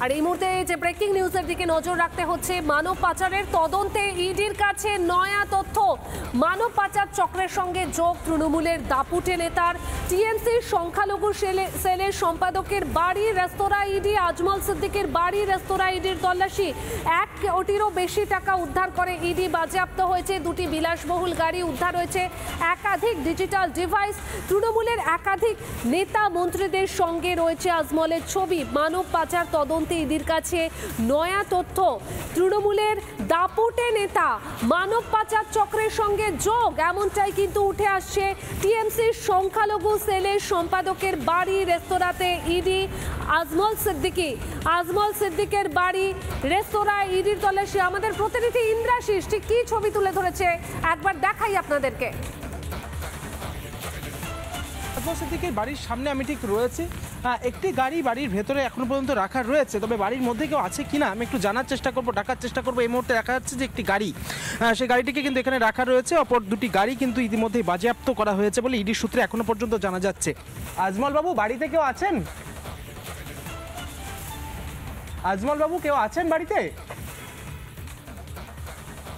আর এই মুহূর্তে যে ব্রেকিং নিউজের দিকে নজর রাখতে হচ্ছে, মানব পাচারের তদন্তে ইডির কাছে নয়া তথ্য। মানব পাচার চক্রের সঙ্গে যোগ তৃণমূলের দাপুটে নেতার। টিএমসির সংখ্যালঘু সেলের সম্পাদকের বাড়ি রেস্তোরাঁ ইডি, আজমল সিদ্দিকের বাড়ি রেস্তোরাঁ ইডির তল্লাশি। 1 কোটিরও বেশি টাকা উদ্ধার করে ইডি। বাজেয়াপ্ত হয়েছে 2টি বিলাসবহুল গাড়ি, উদ্ধার হয়েছে একাধিক ডিজিটাল ডিভাইস। তৃণমূলের একাধিক নেতা মন্ত্রীদের সঙ্গে রয়েছে আজমলের ছবি। মানব পাচার তদন্তে ইডির কাছে নয়া তথ্য। তৃণমূলের দাপুটে নেতা, মানব পাচার চক্রের সঙ্গে যোগ, এমনটাই কিন্তু উঠে আসছে। টিএমসির সংখ্যালঘু সেলের সম্পাদকের বাড়ি রেস্তোরাঁতে ইডি। আজমল সিদ্দিকের বাড়ি রেস্তোরাঁ ইডির তল্লাশি। আমাদের প্রতিনিধি ইন্দ্রাশিস ঠিক কি ছবি তুলে ধরেছে একবার দেখাই আপনাদেরকে। আজমল সিদ্দিকের বাড়ির সামনে আমি ঠিক রয়েছি। একটি গাড়ি বাড়ির ভেতরে এখনো পর্যন্ত রাখা রয়েছে, তবে বাড়ির মধ্যে কেউ আছে কিনা আমি একটু জানার চেষ্টা করবো, ডাকার চেষ্টা করবো। এই মুহূর্তে দেখা যাচ্ছে যে একটি গাড়ি, সেই গাড়িটিকে কিন্তু এখানে রাখা রয়েছে। অপর 2টি গাড়ি কিন্তু ইতিমধ্যেই বাজেয়াপ্ত করা হয়েছে বলে ইডির সূত্রে এখনো পর্যন্ত জানা যাচ্ছে। আজমল বাবু, বাড়িতে কেউ আছেন? আজমল বাবু, কেউ আছেন বাড়িতে?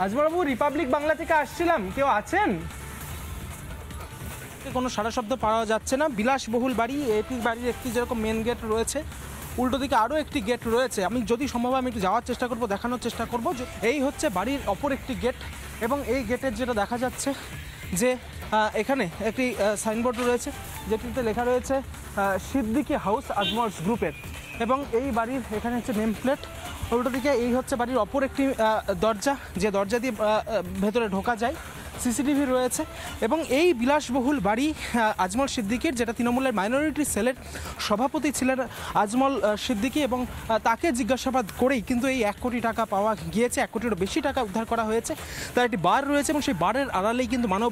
আজমল বাবু, রিপাবলিক বাংলা থেকে আসছিলাম, কেউ আছেন? কোনো সারা শব্দ পাওয়া যাচ্ছে না। বিলাসবহুল বাড়ি, এটি বাড়ির একটি যেরকম মেন গেট রয়েছে, উল্টো দিকে আরও একটি গেট রয়েছে। আমি যদি সম্ভব আমি একটু যাওয়ার চেষ্টা করব, দেখানোর চেষ্টা করব যে এই হচ্ছে বাড়ির অপর একটি গেট। এবং এই গেটের যেটা দেখা যাচ্ছে যে এখানে একটি সাইনবোর্ড রয়েছে, যেটিতে লেখা রয়েছে সিদ্দিকি হাউস আজমলস গ্রুপের। এবং এই বাড়ির এখানে হচ্ছে নেম প্লেট। উল্টো দিকে এই হচ্ছে বাড়ির অপর একটি দরজা, যে দরজা দিয়ে ভেতরে ঢোকা যায়। সিসিটিভি রয়েছে। এবং এই বিলাসবহুল বাড়ি আজমল সিদ্দিকের, যেটা তৃণমূলের মাইনরিটি সেলের সভাপতি ছিলেন আজমল সিদ্দিকি। এবং তাকে জিজ্ঞাসাবাদ করেই কিন্তু এই 1 কোটি টাকা পাওয়া গিয়েছে। 1 কোটিরও বেশি টাকা উদ্ধার করা হয়েছে। তার একটি বার রয়েছে এবং সেই বারের আড়ালেই কিন্তু মানব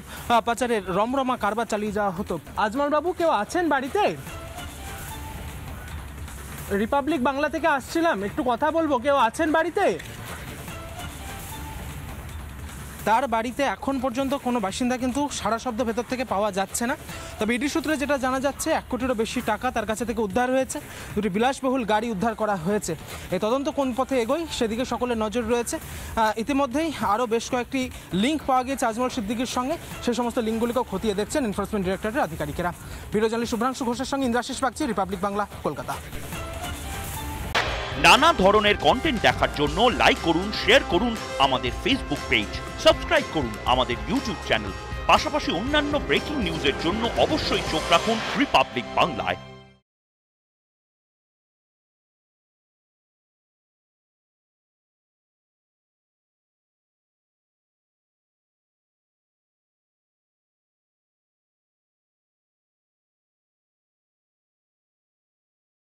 পাচারের রমরমা কারবার চালিয়ে যাওয়া হতো। আজমল বাবু, কেউ আছেন বাড়িতে? রিপাবলিক বাংলা থেকে আসছিলাম, একটু কথা বলবো, কেউ আছেন বাড়িতে? তার বাড়িতে এখন পর্যন্ত কোনো বাসিন্দা কিন্তু সারা শব্দ ভেতর থেকে পাওয়া যাচ্ছে না। তবে ইডি সূত্রে যেটা জানা যাচ্ছে, 1 কোটিরও বেশি টাকা তার কাছে থেকে উদ্ধার হয়েছে। 2টি বিলাসবহুল গাড়ি উদ্ধার করা হয়েছে। এই তদন্ত কোন পথে এগোয় সেদিকে সকলের নজর রয়েছে। ইতিমধ্যেই আরও বেশ কয়েকটি লিঙ্ক পাওয়া গিয়েছে আজমল সিদ্দিকির সঙ্গে। সেই সমস্ত লিঙ্কগুলিকেও খতিয়ে দেখছেন এনফোর্সমেন্ট ডিরেক্টরেটের আধিকারিকেরা। ভিডিও জার্নালিস্ট শুভ্রাংশু ঘোষের সঙ্গে ইন্দ্রাশিস বাগচি, রিপাবলিক বাংলা, কলকাতা। নানা ধরনের কন্টেন্ট দেখার জন্য লাইক করুন, শেয়ার করুন আমাদের ফেসবুক পেজ, সাবস্ক্রাইব করুন আমাদের ইউটিউব চ্যানেল। পাশাপাশি অন্যান্য ব্রেকিং নিউজের জন্য অবশ্যই চোখ রাখুন রিপাবলিক বাংলায়।